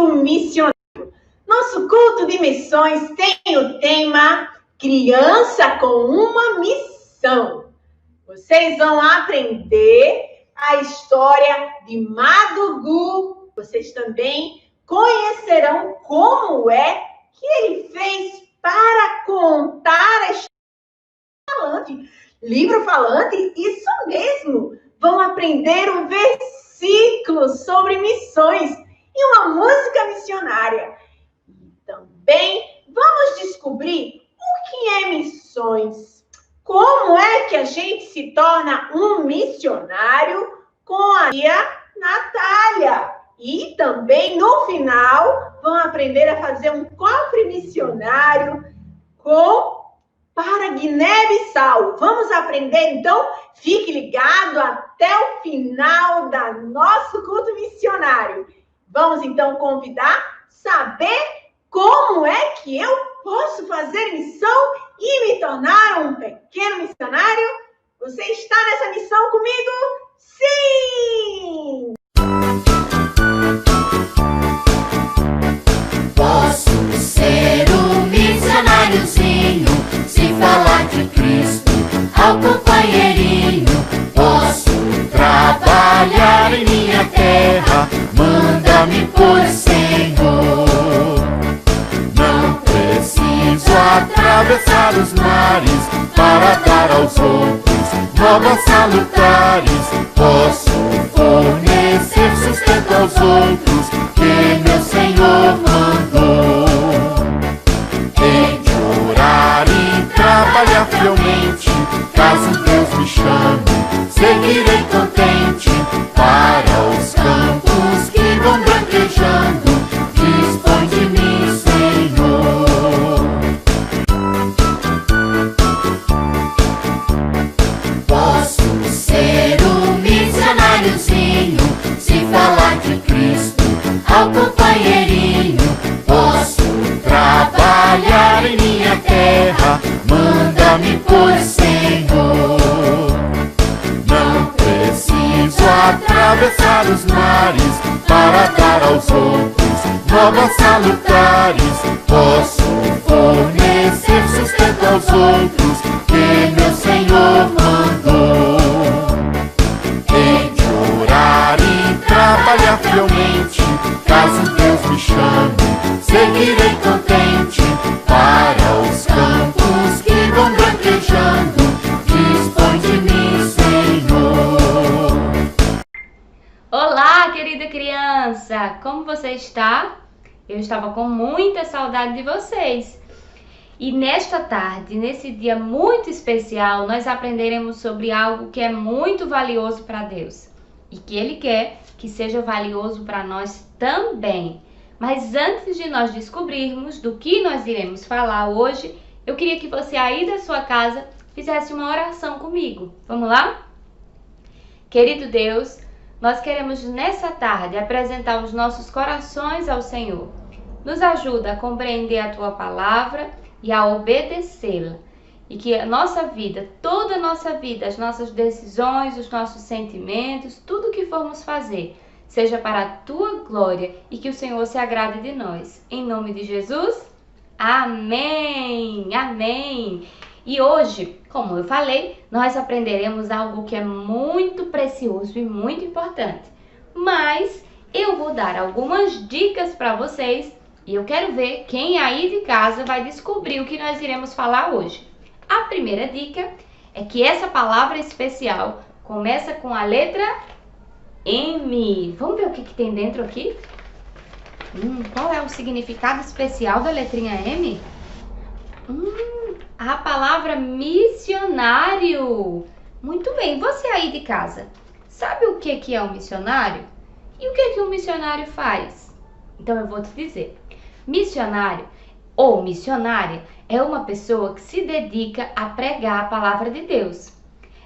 culto missionário. Nosso culto de missões tem o tema Criança com uma Missão. Vocês vão aprender a história de Madugu. Vocês também conhecerão como é que ele fez para contar a história falante. Livro falante, isso mesmo. Vão aprender um versículo sobre missões e uma música missionária. E também vamos descobrir o que é missões. Como é que a gente se torna um missionário com a tia Natália. E também, no final, vão aprender a fazer um cofre missionário para Guiné-Bissau. Vamos aprender, então? Fique ligado até o final da nosso culto missionário. Vamos, então, saber como é que eu posso fazer missão e me tornar um pequeno missionário? Você está nessa missão comigo? Sim! Posso ser um missionáriozinho, se falar de Cristo ao companheirinho. Posso trabalhar em minha terra, manda-me por Senhor. Não preciso atravessar os mares para dar aos outros novas salutares. Posso fornecer sustento aos outros que meu Senhor mandou. Hei de orar e trabalhar fielmente, caso Deus me chame, seguirei contente para os campos que vão branquejando. Dispõe de mim, Senhor. Posso ser um missionáriozinho, se falar de Cristo ao companheirinho. Posso trabalhar em minha terra, manda-me por Senhor. Não preciso atravessar os mares para dar aos outros novas salutares. Posso fornecer sustento aos outros que meu Senhor mandou. Hei de orar e trabalhar fielmente, caso Deus me chame, seguirei contente para os campos que vão branquejando. Dispõe de mim, Senhor. Olá, querida criança! Como você está? Eu estava com muita saudade de vocês. E nesta tarde, nesse dia muito especial, nós aprenderemos sobre algo que é muito valioso para Deus e que Ele quer que seja valioso para nós também. Mas antes de nós descobrirmos do que nós iremos falar hoje, eu queria que você aí da sua casa fizesse uma oração comigo. Vamos lá? Querido Deus, nós queremos nessa tarde apresentar os nossos corações ao Senhor. Nos ajuda a compreender a Tua palavra e a obedecê-la. E que a nossa vida, toda a nossa vida, as nossas decisões, os nossos sentimentos, tudo o que formos fazer, seja para a Tua glória e que o Senhor se agrade de nós. Em nome de Jesus, amém! Amém! E hoje, como eu falei, nós aprenderemos algo que é muito precioso e muito importante. Mas eu vou dar algumas dicas para vocês e eu quero ver quem aí de casa vai descobrir o que nós iremos falar hoje. A primeira dica é que essa palavra especial começa com a letra M. Vamos ver o que tem dentro aqui? Qual é o significado especial da letrinha M? A palavra missionário. Muito bem, você aí de casa, sabe o que é um missionário? E o que um missionário faz? Então eu vou te dizer. Missionário ou missionária é uma pessoa que se dedica a pregar a palavra de Deus.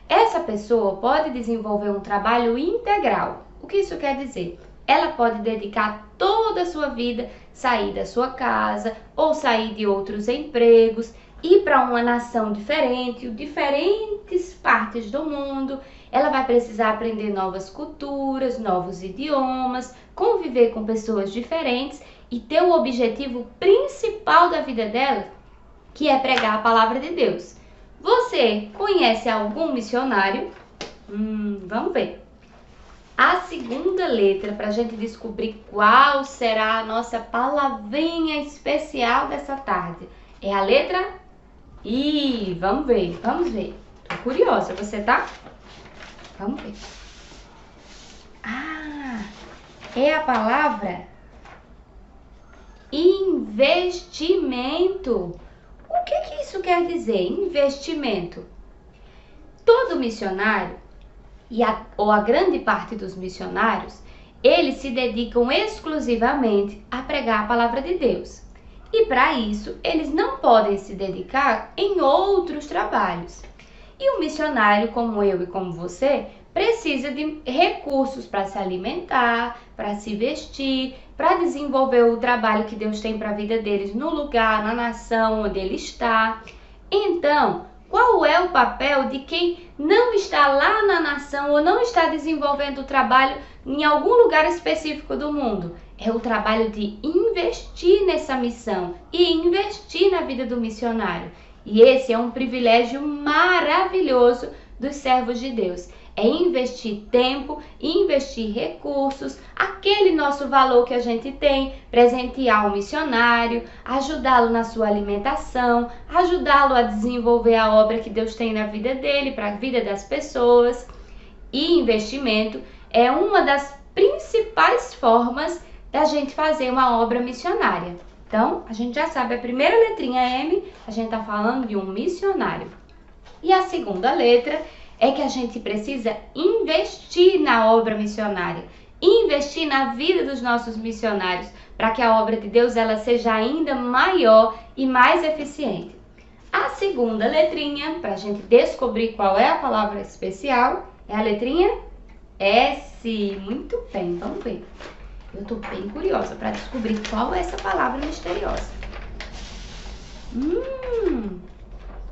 Essa pessoa pode desenvolver um trabalho integral. O que isso quer dizer? Ela pode dedicar toda a sua vida, sair da sua casa ou sair de outros empregos, ir para uma nação diferente, diferentes partes do mundo. Ela vai precisar aprender novas culturas, novos idiomas, conviver com pessoas diferentes e ter o objetivo principal da vida dela, que é pregar a palavra de Deus. Você conhece algum missionário? Vamos ver. A segunda letra, para a gente descobrir qual será a nossa palavrinha especial dessa tarde, é a letra I. Vamos ver. Tô curiosa, você tá? Vamos ver. É a palavra investimento. O que isso quer dizer, investimento? Todo missionário, ou a grande parte dos missionários, eles se dedicam exclusivamente a pregar a palavra de Deus. E para isso, eles não podem se dedicar em outros trabalhos. E o missionário, como eu e como você, precisa de recursos para se alimentar, para se vestir, para desenvolver o trabalho que Deus tem para a vida deles no lugar, na nação onde ele está. Então, qual é o papel de quem não está lá na nação ou não está desenvolvendo o trabalho em algum lugar específico do mundo? É o trabalho de investir nessa missão e investir na vida do missionário. E esse é um privilégio maravilhoso dos servos de Deus. É investir tempo, investir recursos, aquele nosso valor que a gente tem, presentear o missionário, ajudá-lo na sua alimentação, ajudá-lo a desenvolver a obra que Deus tem na vida dele, para a vida das pessoas. E investimento é uma das principais formas da gente fazer uma obra missionária. Então, a gente já sabe, a primeira letrinha M, a gente está falando de um missionário. E a segunda letra é que a gente precisa investir na obra missionária, investir na vida dos nossos missionários, para que a obra de Deus ela seja ainda maior e mais eficiente. A segunda letrinha, para a gente descobrir qual é a palavra especial, é a letrinha S. Muito bem, vamos ver. Eu estou bem curiosa para descobrir qual é essa palavra misteriosa.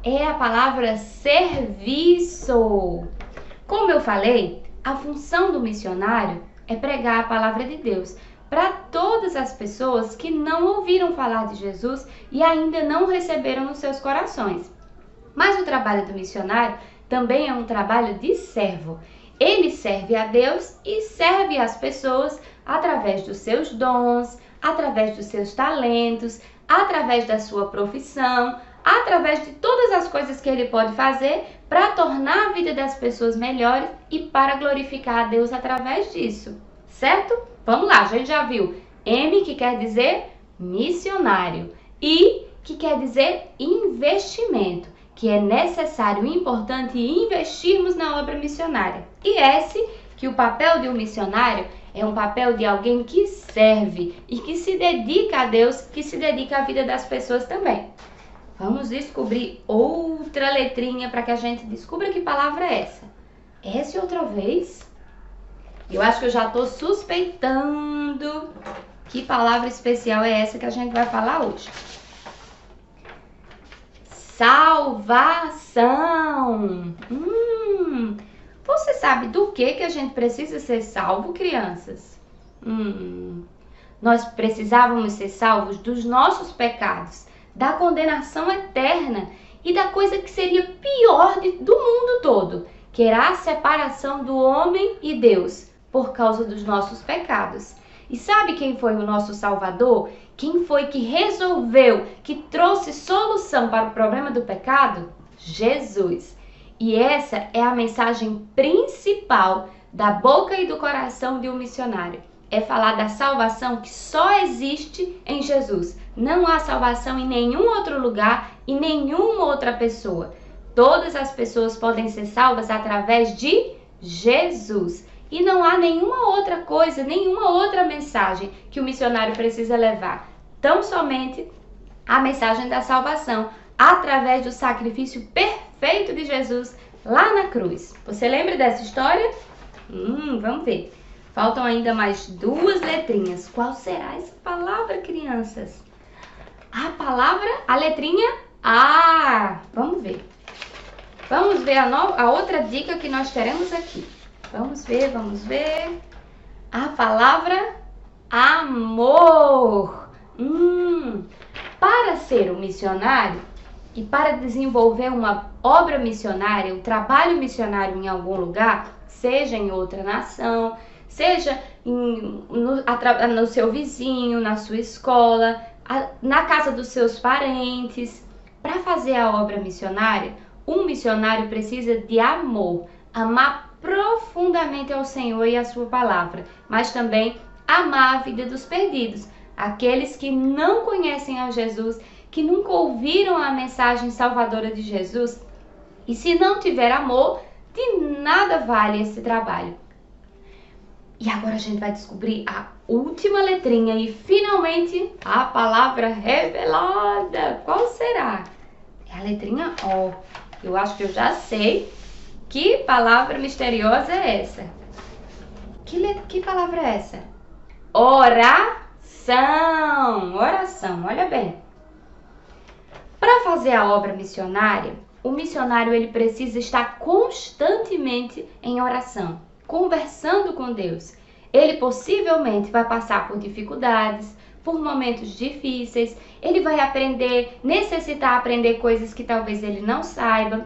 É a palavra serviço. Como eu falei, a função do missionário é pregar a palavra de Deus para todas as pessoas que não ouviram falar de Jesus e ainda não receberam nos seus corações. Mas o trabalho do missionário também é um trabalho de servo. Ele serve a Deus e serve as pessoas através dos seus dons, através dos seus talentos, através da sua profissão, através de todas as coisas que ele pode fazer para tornar a vida das pessoas melhores e para glorificar a Deus através disso, certo? Vamos lá, a gente já viu M, que quer dizer missionário, I, que quer dizer investimento, que é necessário e importante investirmos na obra missionária, e S, que o papel de um missionário é um papel de alguém que serve e que se dedica a Deus, que se dedica à vida das pessoas também. Vamos descobrir outra letrinha para que a gente descubra que palavra é essa. S outra vez? Eu acho que eu já estou suspeitando que palavra especial é essa que a gente vai falar hoje. Salvação. Você sabe do que a gente precisa ser salvo, crianças? Nós precisávamos ser salvos dos nossos pecados, da condenação eterna e da coisa que seria pior do mundo todo, que era a separação do homem e Deus por causa dos nossos pecados. E sabe quem foi o nosso Salvador? Quem foi que resolveu, que trouxe solução para o problema do pecado? Jesus. E essa é a mensagem principal da boca e do coração de um missionário. É falar da salvação que só existe em Jesus. Não há salvação em nenhum outro lugar e nenhuma outra pessoa. Todas as pessoas podem ser salvas através de Jesus. E não há nenhuma outra coisa, nenhuma outra mensagem que o missionário precisa levar. Tão somente a mensagem da salvação através do sacrifício perfeito de Jesus lá na cruz. Você lembra dessa história? Vamos ver. Faltam ainda mais duas letrinhas. Qual será essa palavra, crianças? A letrinha A. Vamos ver. Vamos ver a outra dica que nós teremos aqui. Vamos ver. A palavra amor. Para ser um missionário e para desenvolver uma obra missionária, um trabalho missionário em algum lugar, seja em outra nação, seja no seu vizinho, na sua escola, na casa dos seus parentes, para fazer a obra missionária, um missionário precisa de amor, amar profundamente ao Senhor e a sua palavra, mas também amar a vida dos perdidos, aqueles que não conhecem a Jesus, que nunca ouviram a mensagem salvadora de Jesus. E se não tiver amor, de nada vale esse trabalho. E agora a gente vai descobrir a última letrinha e finalmente a palavra revelada. Qual será? É a letrinha O. Eu acho que eu já sei que palavra misteriosa é essa. Que palavra é essa? Oração. Oração, olha bem. Para fazer a obra missionária, o missionário ele precisa estar constantemente em oração, conversando com Deus. Ele possivelmente vai passar por dificuldades, por momentos difíceis, ele vai necessitar aprender coisas que talvez ele não saiba.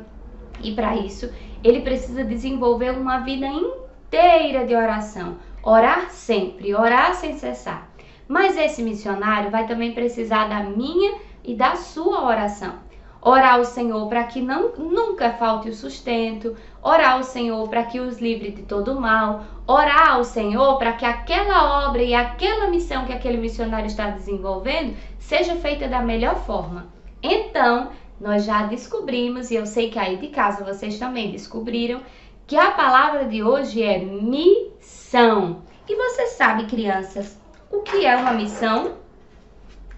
E para isso, ele precisa desenvolver uma vida inteira de oração. Orar sempre, orar sem cessar. Mas esse missionário vai também precisar da minha e da sua oração. Orar ao Senhor para que nunca falte o sustento, orar ao Senhor para que os livre de todo mal, orar ao Senhor para que aquela obra e aquela missão que aquele missionário está desenvolvendo seja feita da melhor forma. Então, nós já descobrimos, e eu sei que aí de casa vocês também descobriram, que a palavra de hoje é missão. E você sabe, crianças, o que é uma missão?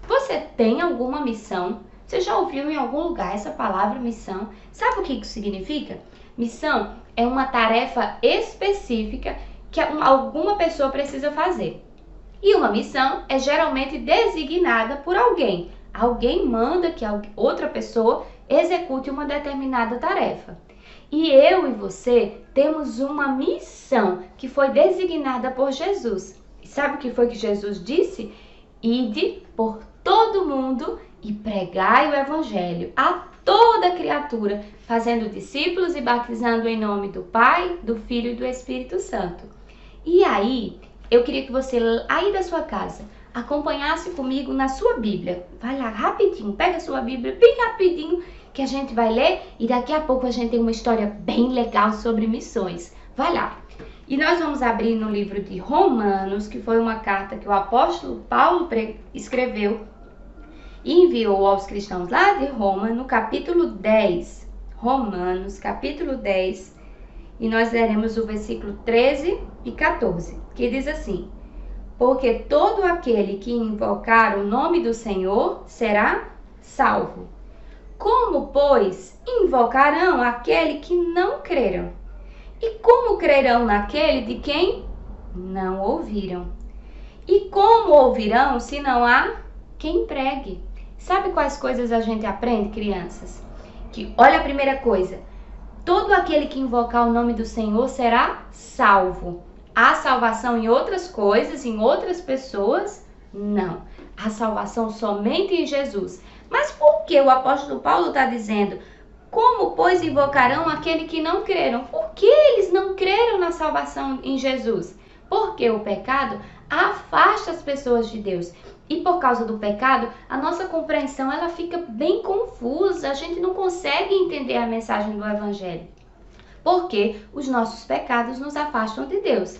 Você tem alguma missão? Você já ouviu em algum lugar essa palavra missão? Sabe o que isso significa? Missão é uma tarefa específica que alguma pessoa precisa fazer. E uma missão é geralmente designada por alguém. Alguém manda que outra pessoa execute uma determinada tarefa. E eu e você temos uma missão que foi designada por Jesus. E sabe o que foi que Jesus disse? Ide por todo mundo e pregai o evangelho a toda criatura, fazendo discípulos e batizando em nome do Pai, do Filho e do Espírito Santo. E aí, eu queria que você, aí da sua casa, acompanhasse comigo na sua Bíblia. Vai lá rapidinho, pega a sua Bíblia bem rapidinho, que a gente vai ler e daqui a pouco a gente tem uma história bem legal sobre missões. Vai lá. E nós vamos abrir no livro de Romanos, que foi uma carta que o apóstolo Paulo escreveu e enviou aos cristãos lá de Roma, no capítulo 10. Romanos, capítulo 10. E nós leremos o versículo 13 e 14, que diz assim: porque todo aquele que invocar o nome do Senhor será salvo. Como, pois, invocarão aquele que não creram? E como crerão naquele de quem não ouviram? E como ouvirão se não há quem pregue? Sabe quais coisas a gente aprende, crianças? Que, olha a primeira coisa, todo aquele que invocar o nome do Senhor será salvo. Há salvação em outras coisas, em outras pessoas? Não. Há salvação somente em Jesus. Mas por que o apóstolo Paulo está dizendo, como, pois, invocarão aquele que não creram? Por que eles não creram na salvação em Jesus? Porque o pecado afasta as pessoas de Deus. E por causa do pecado, a nossa compreensão ela fica bem confusa. A gente não consegue entender a mensagem do Evangelho. Porque os nossos pecados nos afastam de Deus.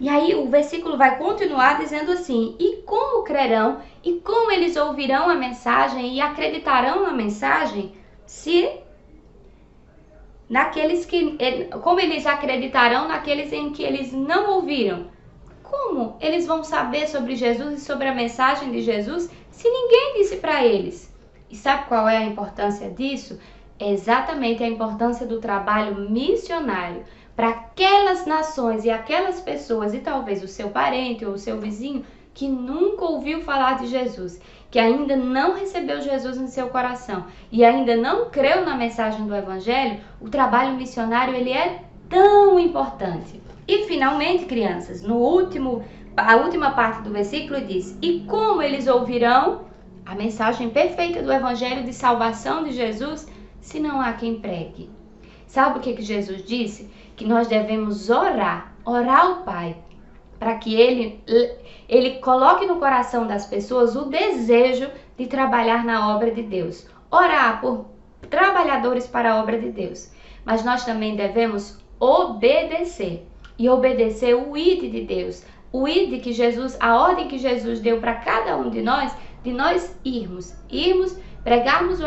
E aí o versículo vai continuar dizendo assim: e como crerão e como eles ouvirão a mensagem e acreditarão na mensagem como eles acreditarão naqueles em que eles não ouviram? Como eles vão saber sobre Jesus e sobre a mensagem de Jesus se ninguém disse para eles? E sabe qual é a importância disso? É exatamente a importância do trabalho missionário para aquelas nações e aquelas pessoas, e talvez o seu parente ou o seu vizinho, que nunca ouviu falar de Jesus, que ainda não recebeu Jesus em seu coração e ainda não creu na mensagem do Evangelho. O trabalho missionário ele é tão importante. E finalmente, crianças, no último a última parte do versículo diz: e como eles ouvirão a mensagem perfeita do evangelho de salvação de Jesus, se não há quem pregue? Sabe o que Jesus disse? Que nós devemos orar ao Pai, para que ele coloque no coração das pessoas o desejo de trabalhar na obra de Deus. Orar por trabalhadores para a obra de Deus. Mas nós também devemos obedecer. E obedecer o ID de Deus. O ID que Jesus, a ordem que Jesus deu para cada um de nós irmos, pregarmos o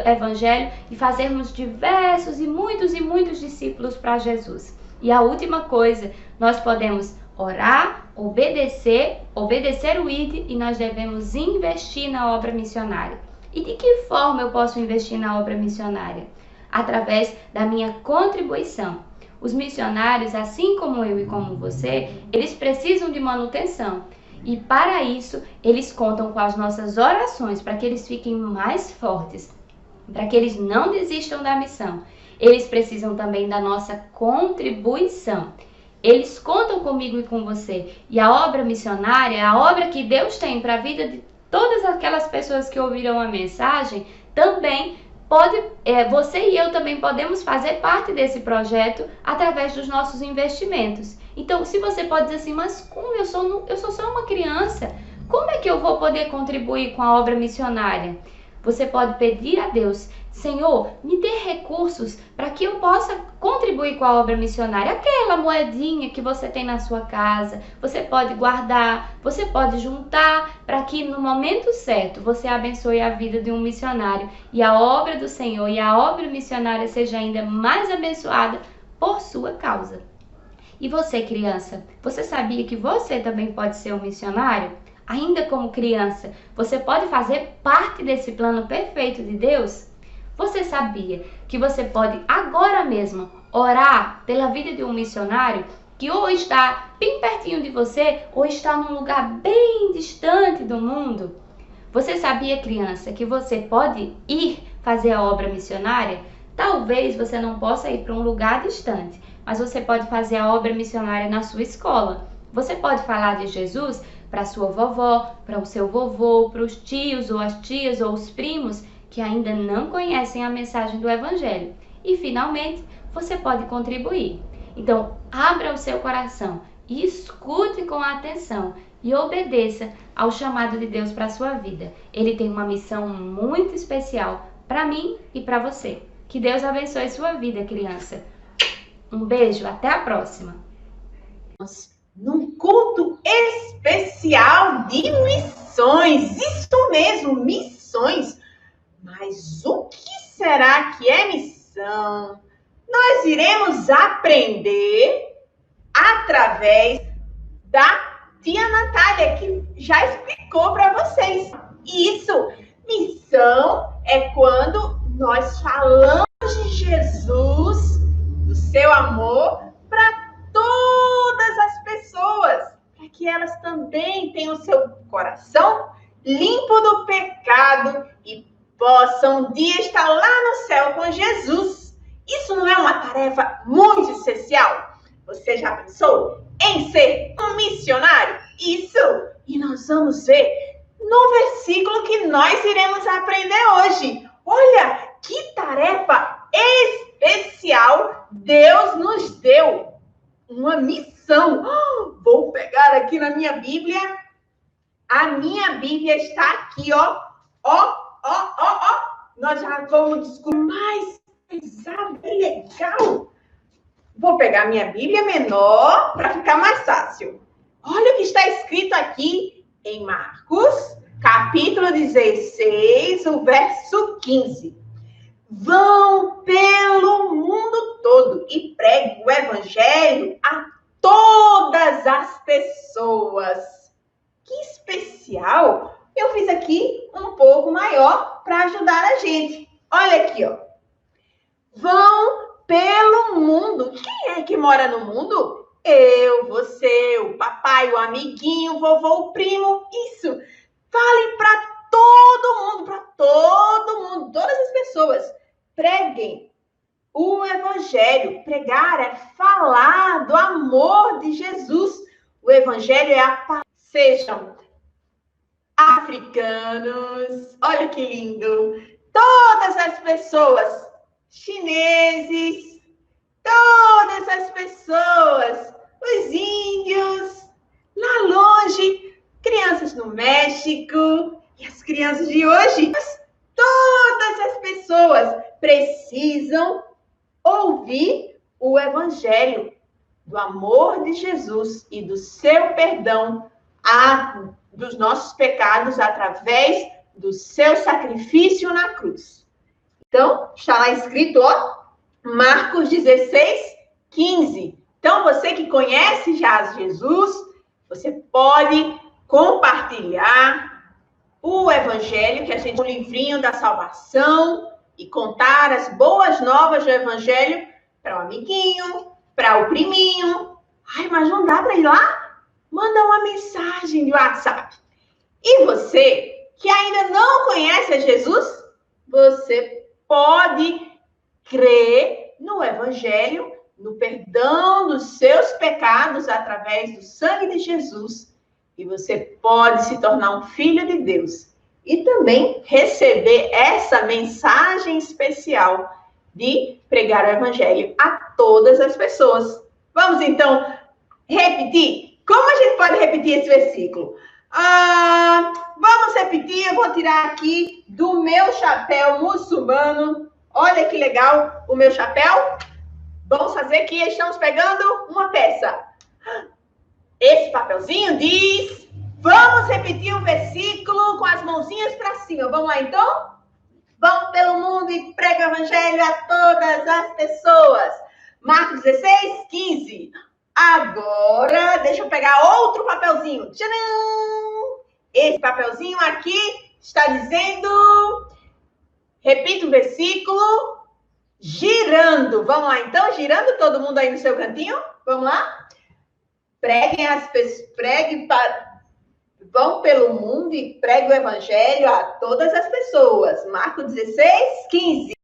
evangelho e fazermos diversos e muitos discípulos para Jesus. E a última coisa, nós podemos orar, obedecer o ID, e nós devemos investir na obra missionária. E de que forma eu posso investir na obra missionária? Através da minha contribuição. Os missionários, assim como eu e como você, eles precisam de manutenção. E para isso, eles contam com as nossas orações, para que eles fiquem mais fortes, para que eles não desistam da missão. Eles precisam também da nossa contribuição. Eles contam comigo e com você. E a obra missionária, a obra que Deus tem para a vida de todas aquelas pessoas que ouviram a mensagem, também você e eu também podemos fazer parte desse projeto através dos nossos investimentos. Então, se você pode dizer assim, mas como eu sou só uma criança, como é que eu vou poder contribuir com a obra missionária? Você pode pedir a Deus: Senhor, me dê recursos para que eu possa contribuir com a obra missionária. Aquela moedinha que você tem na sua casa, você pode guardar, você pode juntar para que no momento certo você abençoe a vida de um missionário e a obra do Senhor e a obra missionária seja ainda mais abençoada por sua causa. E você, criança, você sabia que você também pode ser um missionário? Ainda como criança, você pode fazer parte desse plano perfeito de Deus? Você sabia que você pode agora mesmo orar pela vida de um missionário que ou está bem pertinho de você ou está num lugar bem distante do mundo? Você sabia, criança, que você pode ir fazer a obra missionária? Talvez você não possa ir para um lugar distante, mas você pode fazer a obra missionária na sua escola. Você pode falar de Jesus para sua vovó, para o seu vovô, para os tios ou as tias ou os primos que ainda não conhecem a mensagem do Evangelho. E, finalmente, você pode contribuir. Então, abra o seu coração e escute com atenção e obedeça ao chamado de Deus para a sua vida. Ele tem uma missão muito especial para mim e para você. Que Deus abençoe sua vida, criança. Um beijo, até a próxima. Num culto especial de missões. Isso mesmo, missões. Mas o que será que é missão? Nós iremos aprender através da tia Natália, que já explicou para vocês. Isso, missão é quando nós falamos de Jesus, do seu amor, para todas as pessoas, para que elas também tenham o seu coração limpo do pecado e possam um dia estar lá no céu com Jesus. Isso não é uma tarefa muito especial? Você já pensou em ser um missionário? Isso! E nós vamos ver no versículo que nós iremos aprender hoje. Olha, que tarefa especial Deus nos deu. Uma missão. Vou pegar aqui na minha Bíblia. A minha Bíblia está aqui, ó. Nós já vamos descobrir mais pesado e legal. Vou pegar minha Bíblia menor para ficar mais fácil. Olha o que está escrito aqui em Marcos, capítulo 16, o verso 15. Vão pelo mundo todo e preguem o evangelho a todas as pessoas. Que especial! Eu fiz aqui um pouco maior para ajudar a gente. Olha aqui, ó. Vão pelo mundo. Quem é que mora no mundo? Eu, você, o papai, o amiguinho, o vovô, o primo. Isso. Falem para todo mundo, todas as pessoas. Preguem o evangelho. Pregar é falar do amor de Jesus. O evangelho é a africanos, olha que lindo, todas as pessoas, chineses, todas as pessoas, os índios, lá longe, crianças no México e as crianças de hoje, todas as pessoas precisam ouvir o evangelho do amor de Jesus e do seu perdão dos nossos pecados através do seu sacrifício na cruz. Então, está lá escrito, ó, Marcos 16, 15. Então, você que conhece já Jesus, você pode compartilhar o evangelho, que a gente tem um livrinho da salvação, e contar as boas novas do evangelho para o amiguinho, para o priminho. Ai, mas não dá para ir lá? Manda uma mensagem de WhatsApp. E você que ainda não conhece a Jesus, você pode crer no evangelho, no perdão dos seus pecados através do sangue de Jesus. E você pode se tornar um filho de Deus. E também receber essa mensagem especial de pregar o evangelho a todas as pessoas. Vamos, então, repetir? Como a gente pode repetir esse versículo? Vamos repetir, eu vou tirar aqui do meu chapéu muçulmano. Olha que legal o meu chapéu. Vamos fazer aqui, estamos pegando uma peça. Esse papelzinho diz... Vamos repetir o versículo com as mãozinhas para cima. Vamos lá, então? Vão pelo mundo e prega o evangelho a todas as pessoas. Marcos 16, 15. Agora, deixa eu pegar outro papelzinho. Tcharam! Esse papelzinho aqui está dizendo... Repita o versículo. Girando. Vamos lá, então? Girando, todo mundo aí no seu cantinho. Vamos lá? Vão pelo mundo e pregue o evangelho a todas as pessoas. Marcos 16, 15.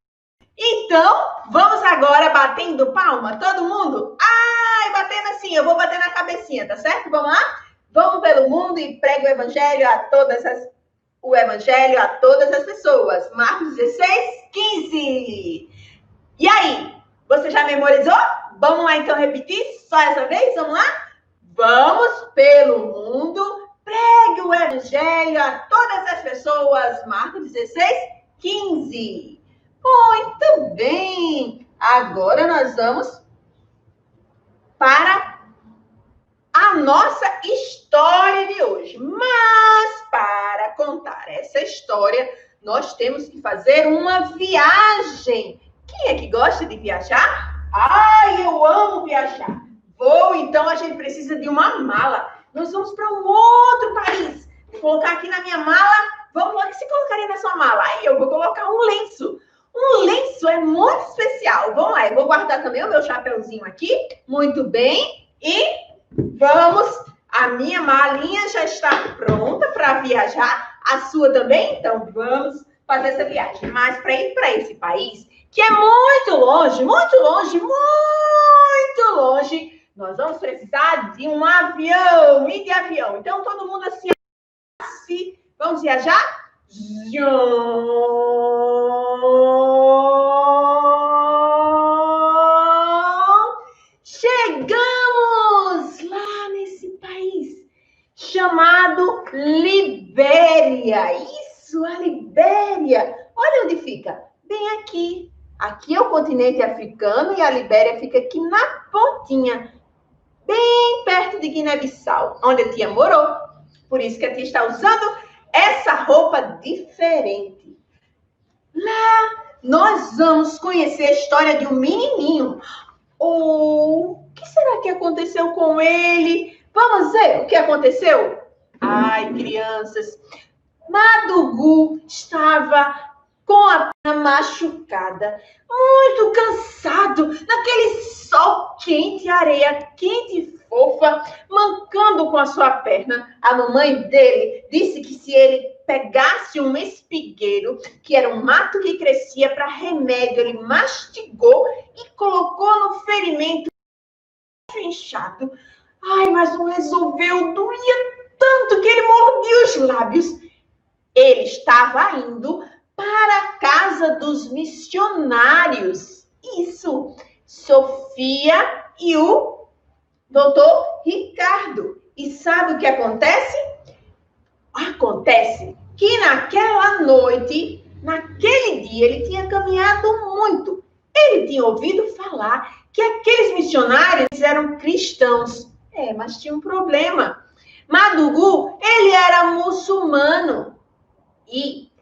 Então, vamos agora batendo palma, todo mundo? Ai, batendo assim, eu vou bater na cabecinha, tá certo? Vamos lá? Vão pelo mundo e pregue o evangelho a todas as pessoas. Marcos 16, 15. E aí, você já memorizou? Vamos lá então repetir só essa vez? Vamos lá? Vamos pelo mundo, pregue o evangelho a todas as pessoas. Marcos 16, 15. Muito bem. Agora nós vamos para a nossa história de hoje. Mas para contar essa história, nós temos que fazer uma viagem. Quem é que gosta de viajar? Ai, eu amo viajar. Então a gente precisa de uma mala. Nós vamos para um outro país. Vou colocar aqui na minha mala. Vamos lá, o que você colocaria na sua mala? Aí eu vou colocar um lenço. Um lenço é muito especial. Vamos lá, eu vou guardar também o meu chapeuzinho aqui. Muito bem. E vamos. A minha malinha já está pronta para viajar. A sua também? Então vamos fazer essa viagem. Mas para ir para esse país, que é muito longe, muito longe, muito longe, nós vamos precisar de um avião, e de avião. Então, todo mundo assim, vamos viajar? Chegamos lá nesse país chamado Libéria. Isso, a Libéria. Olha onde fica. Bem aqui. Aqui é o continente africano e a Libéria fica aqui na pontinha. Bem perto de Guiné-Bissau, onde a tia morou. Por isso que a tia está usando essa roupa diferente. Lá, nós vamos conhecer a história de um menininho. O que será que aconteceu com ele? Vamos ver o que aconteceu? Ai, crianças. Madugu estava com a perna machucada, muito cansado, naquele sol quente, areia quente e fofa, mancando com a sua perna. A mamãe dele disse que se ele pegasse um espigueiro, que era um mato que crescia para remédio, ele mastigou e colocou no ferimento inchado. Ai, mas não resolveu, doía tanto que ele mordia os lábios. estava indo para a casa dos missionários. Isso, Sofia e o doutor Ricardo. E sabe o que acontece? Acontece que naquela noite, naquele dia, ele tinha caminhado muito. Ele tinha ouvido falar que aqueles missionários eram cristãos. Mas tinha um problema. Madugu, ele era muçulmano. E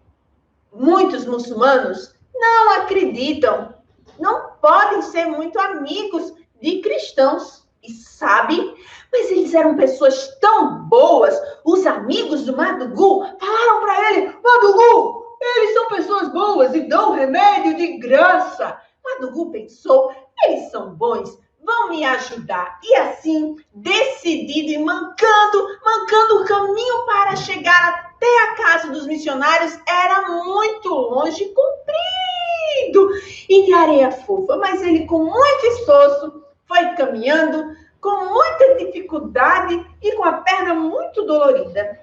muitos muçulmanos não acreditam, não podem ser muito amigos de cristãos. E sabe? Mas eles eram pessoas tão boas. Os amigos do Madugu falaram para ele: Madugu, eles são pessoas boas e dão remédio de graça. Madugu pensou: eles são bons, vão me ajudar. E assim, decidido e mancando o caminho para chegar até a casa dos missionários, era muito longe, comprido e de areia fofa. Mas ele, com muito esforço, foi caminhando com muita dificuldade e com a perna muito dolorida.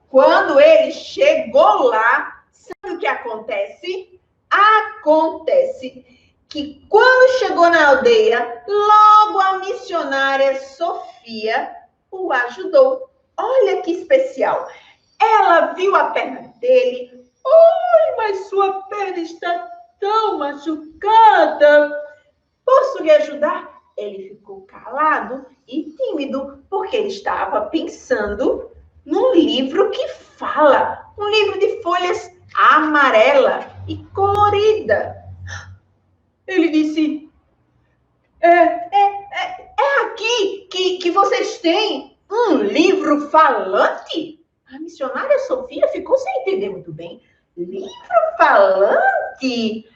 Quando ele chegou lá, sabe o que acontece? Acontece que quando chegou na aldeia, logo a missionária Sofia o ajudou. Olha que especial. Ela viu a perna dele. Oi, mas sua perna está tão machucada. Posso lhe ajudar? Ele ficou calado e tímido, porque ele estava pensando num livro que fala, um livro de folhas amarela e colorida. Ele disse: é aqui que vocês têm um livro falante? A missionária Sofia ficou sem entender muito bem. Livro falante?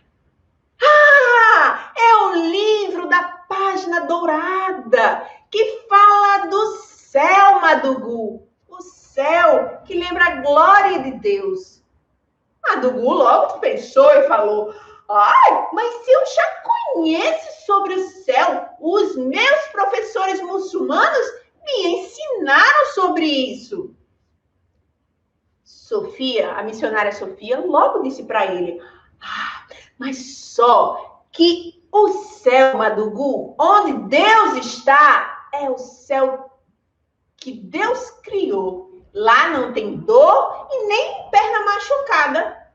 É o livro da página dourada, que fala do céu, Madugu. O céu que lembra a glória de Deus. Madugu logo pensou e falou: mas eu já conheço sobre o céu. Os meus professores muçulmanos me ensinaram sobre isso. Sofia, a missionária Sofia, logo disse para ele: mas só que o céu, Madugu, onde Deus está, é o céu que Deus criou. Lá não tem dor e nem perna machucada.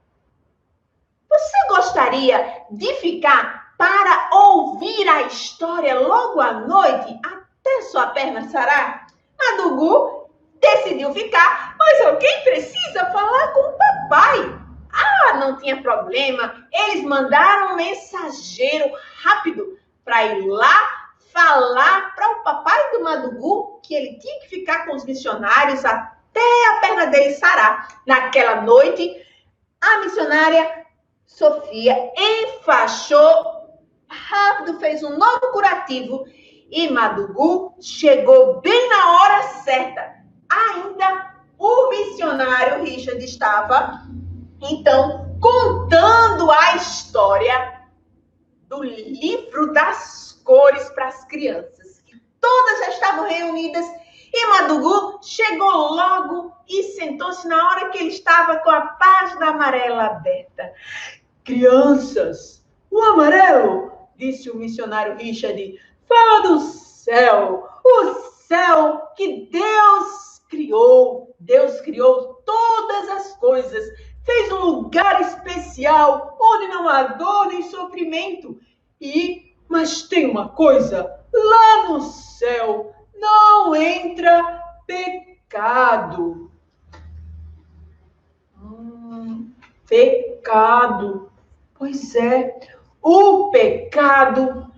Você gostaria de ficar para ouvir a história logo à noite, até sua perna sarar? Madugu decidiu ficar, mas alguém precisa falar com o papai. Não tinha problema. Eles mandaram um mensageiro rápido para ir lá falar para o papai do Madugu que ele tinha que ficar com os missionários até a perna dele sarar. Naquela noite, a missionária Sofia enfaixou rápido, fez um novo curativo e Madugu chegou bem na hora certa. Ainda o missionário Richard estava, então, contando a história do livro das cores para as crianças. Todas já estavam reunidas e Madugu chegou logo e sentou-se na hora que ele estava com a página amarela aberta. Crianças, o amarelo, disse o missionário Richard, fala do céu, o céu que Deus criou. Deus criou todas as coisas. Fez um lugar especial onde não há dor nem sofrimento. Mas tem uma coisa, lá no céu não entra pecado. Pecado. Pois é, o pecado,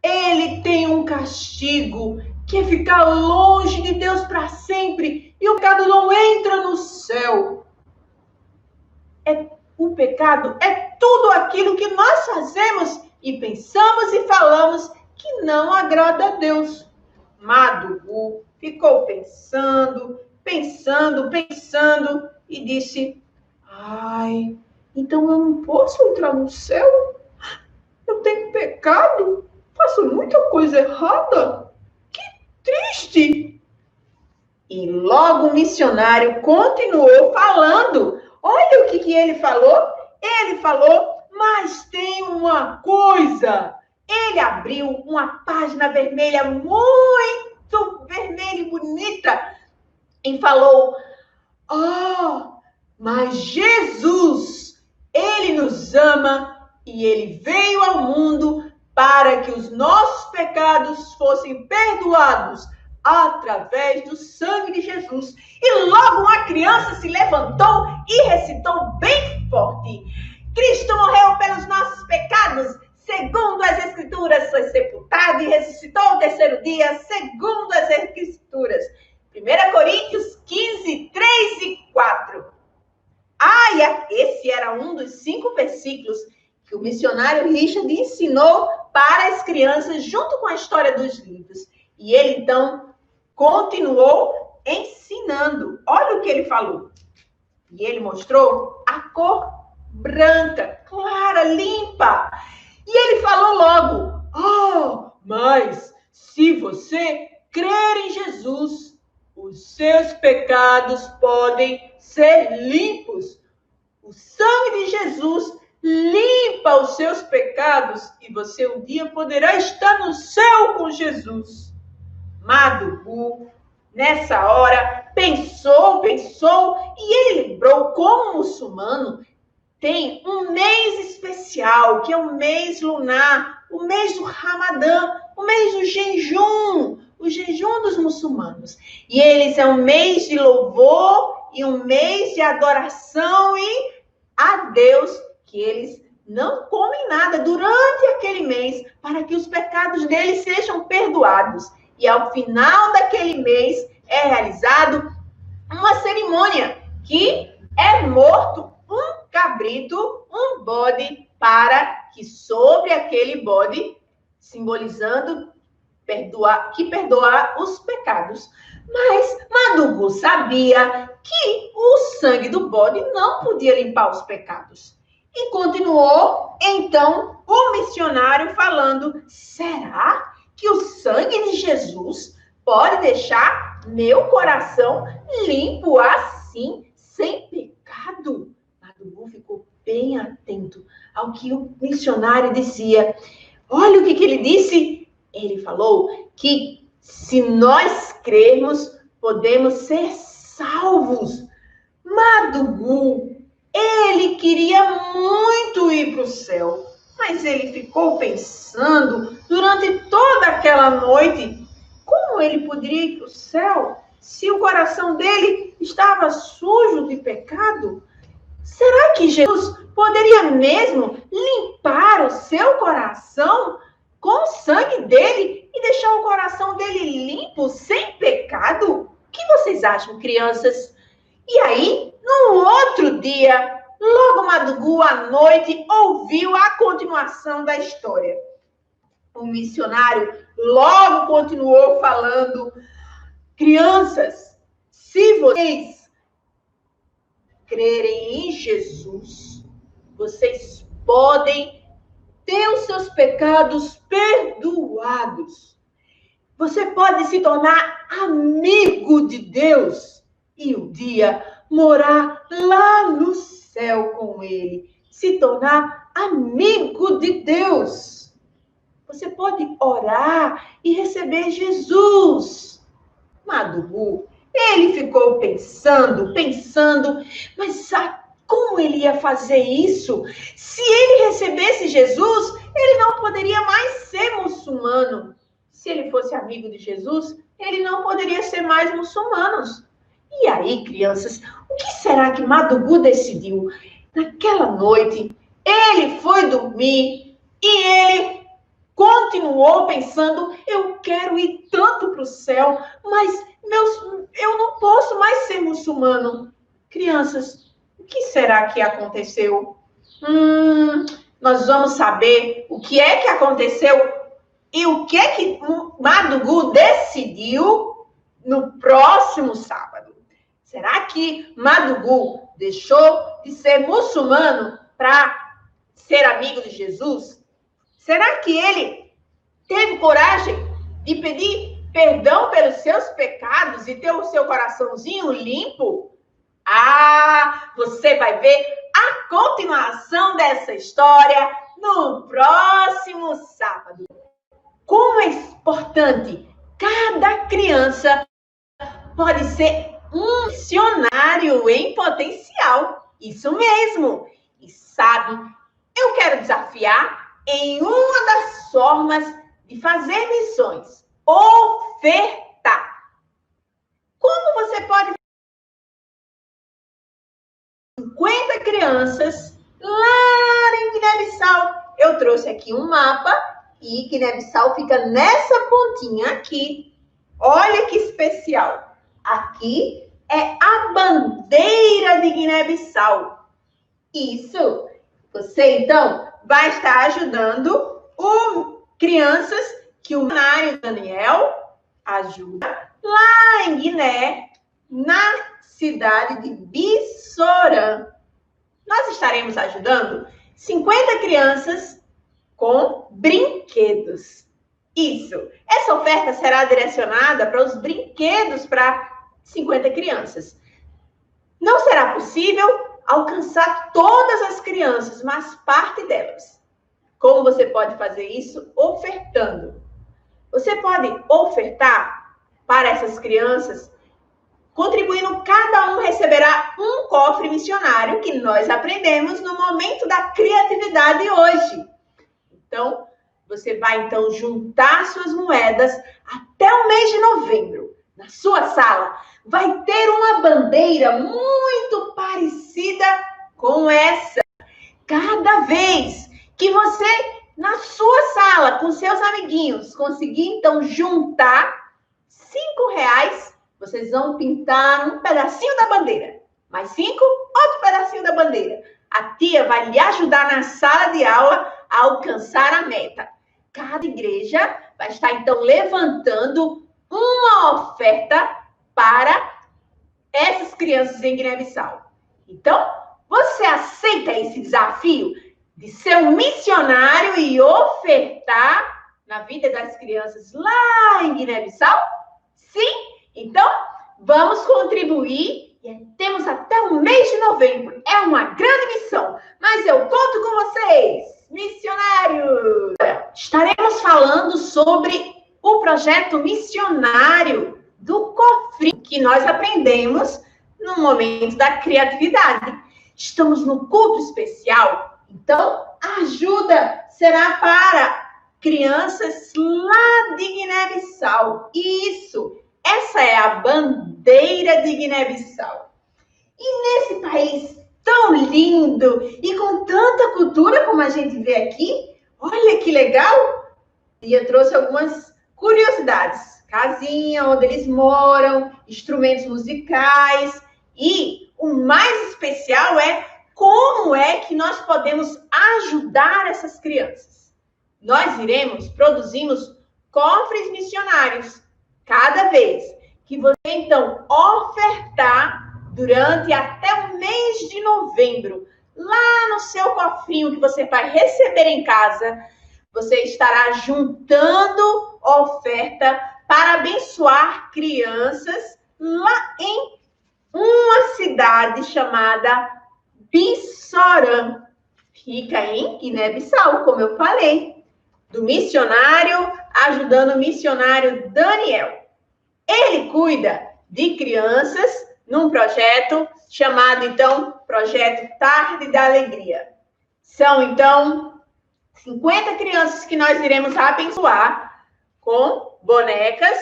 ele tem um castigo, que é ficar longe de Deus para sempre. E o pecado não entra no céu. O pecado é tudo aquilo que nós fazemos e pensamos e falamos que não agrada a Deus. Madugu ficou pensando e disse: então eu não posso entrar no céu? Eu tenho pecado? Faço muita coisa errada? Que triste! E logo o missionário continuou falando: olha que ele falou? Ele falou, mas tem uma coisa. Ele abriu uma página vermelha, muito vermelha e bonita, e falou, mas Jesus, ele nos ama e ele veio ao mundo para que os nossos pecados fossem perdoados através do sangue de Jesus. E logo uma criança se levantou e recitou bem forte, Cristo morreu pelos nossos pecados, segundo as Escrituras, foi sepultado e ressuscitou ao terceiro dia, segundo as Escrituras. 1 Coríntios 15, 3 e 4. Esse era um dos 5 versículos que o missionário Richard ensinou para as crianças, junto com a história dos livros. E ele, então, continuou ensinando. Olha o que ele falou. E ele mostrou a cor branca, clara, limpa. E ele falou logo, mas se você crer em Jesus, os seus pecados podem ser limpos. O sangue de Jesus limpa os seus pecados e você um dia poderá estar no céu com Jesus. Madugu, nessa hora, pensou e ele lembrou como muçulmano tem um mês especial, que é o mês lunar, o mês do Ramadã, o mês do jejum, o jejum dos muçulmanos. E eles é um mês de louvor e um mês de adoração e a Deus, que eles não comem nada durante aquele mês para que os pecados deles sejam perdoados. E ao final daquele mês é realizado uma cerimônia que é morto um cabrito, um bode, para que sobre aquele bode, simbolizando que perdoa os pecados. Mas Madugu sabia que o sangue do bode não podia limpar os pecados. E continuou, então, o missionário falando, será que o sangue de Jesus pode deixar meu coração limpo assim, sem pecado? Madugu ficou bem atento ao que o missionário dizia. Olha o que ele disse. Ele falou que se nós crermos, podemos ser salvos. Madugu, ele queria muito ir para o céu, mas ele ficou pensando durante toda aquela noite como ele poderia ir para o céu se o coração dele estava sujo de pecado. Será que Jesus poderia mesmo limpar o seu coração com o sangue dele e deixar o coração dele limpo, sem pecado? O que vocês acham, crianças? E aí, no outro dia, logo Madugu à noite, ouviu a continuação da história. O missionário logo continuou falando, crianças, se vocês crerem em Jesus, vocês podem ter os seus pecados perdoados. Você pode se tornar amigo de Deus e um dia morar lá no céu com Ele. Se tornar amigo de Deus. Você pode orar e receber Jesus. Madugu, ele ficou pensando, mas sabe como ele ia fazer isso? Se ele recebesse Jesus, ele não poderia mais ser muçulmano. Se ele fosse amigo de Jesus, ele não poderia ser mais muçulmano. E aí, crianças, o que será que Madugu decidiu? Naquela noite, ele foi dormir e ele continuou pensando, eu quero ir tanto para o céu, mas eu não posso mais ser muçulmano. Crianças, o que será que aconteceu? Nós vamos saber o que é que aconteceu e o que é que Madugu decidiu no próximo sábado. Será que Madugu deixou de ser muçulmano para ser amigo de Jesus? Será que ele teve coragem de pedir perdão pelos seus pecados e ter o seu coraçãozinho limpo? Você vai ver a continuação dessa história no próximo sábado. Como é importante, cada criança pode ser um missionário em potencial. Isso mesmo. E sabe, eu quero desafiar em uma das formas de fazer missões, ofertar. Como você pode 50 crianças lá em Guiné-Bissau. Eu trouxe aqui um mapa e Guiné-Bissau fica nessa pontinha aqui. Olha que especial. Aqui é a bandeira de Guiné-Bissau. Isso. Você, então, vai estar ajudando crianças que o missionário Daniel ajuda lá em Guiné, na cidade de Bissorã. Nós estaremos ajudando 50 crianças com brinquedos. Isso. Essa oferta será direcionada para os brinquedos para 50 crianças. Não será possível alcançar todas as crianças, mas parte delas. Como você pode fazer isso? Ofertando. Você pode ofertar para essas crianças, contribuindo, cada um receberá um cofre missionário que nós aprendemos no momento da criatividade hoje. Então, você vai então juntar suas moedas até o mês de novembro. Na sua sala vai ter uma bandeira muito parecida com essa. Cada vez que você, na sua sala, com seus amiguinhos, conseguir então juntar R$5, vocês vão pintar um pedacinho da bandeira. Mais 5, outro pedacinho da bandeira. A tia vai lhe ajudar na sala de aula a alcançar a meta. Cada igreja vai estar então levantando uma oferta para essas crianças em Guiné-Bissau. Então, você aceita esse desafio de ser um missionário e ofertar na vida das crianças lá em Guiné-Bissau? Sim? Então, vamos contribuir e temos até o mês de novembro. É uma grande missão, mas eu conto com vocês, missionários! Estaremos falando sobre o projeto missionário do cofrinho que nós aprendemos no momento da criatividade. Estamos no culto especial, então a ajuda será para crianças lá de Guiné-Bissau. Isso! Essa é a bandeira de Guiné-Bissau. E nesse país tão lindo e com tanta cultura como a gente vê aqui, olha que legal! E eu trouxe algumas curiosidades. Casinha onde eles moram, instrumentos musicais. E o mais especial é como é que nós podemos ajudar essas crianças. Nós produzimos cofres missionários. Cada vez que você, então, ofertar durante até o mês de novembro, lá no seu cofrinho que você vai receber em casa, você estará juntando oferta para abençoar crianças lá em uma cidade chamada Bissorã. Fica em Guiné-Bissau, como eu falei. Do missionário ajudando o missionário Daniel. Ele cuida de crianças num projeto chamado, então, Projeto Tarde da Alegria. São, então, 50 crianças que nós iremos abençoar com bonecas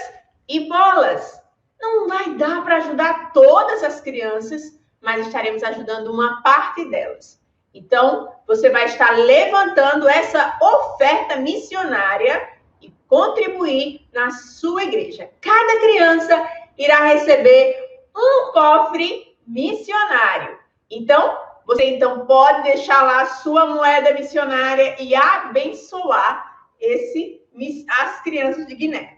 e bolas. Não vai dar para ajudar todas as crianças, mas estaremos ajudando uma parte delas. Então, você vai estar levantando essa oferta missionária e contribuir na sua igreja. Cada criança irá receber um cofre missionário. Então, você pode deixar lá a sua moeda missionária e abençoar as crianças de Guiné.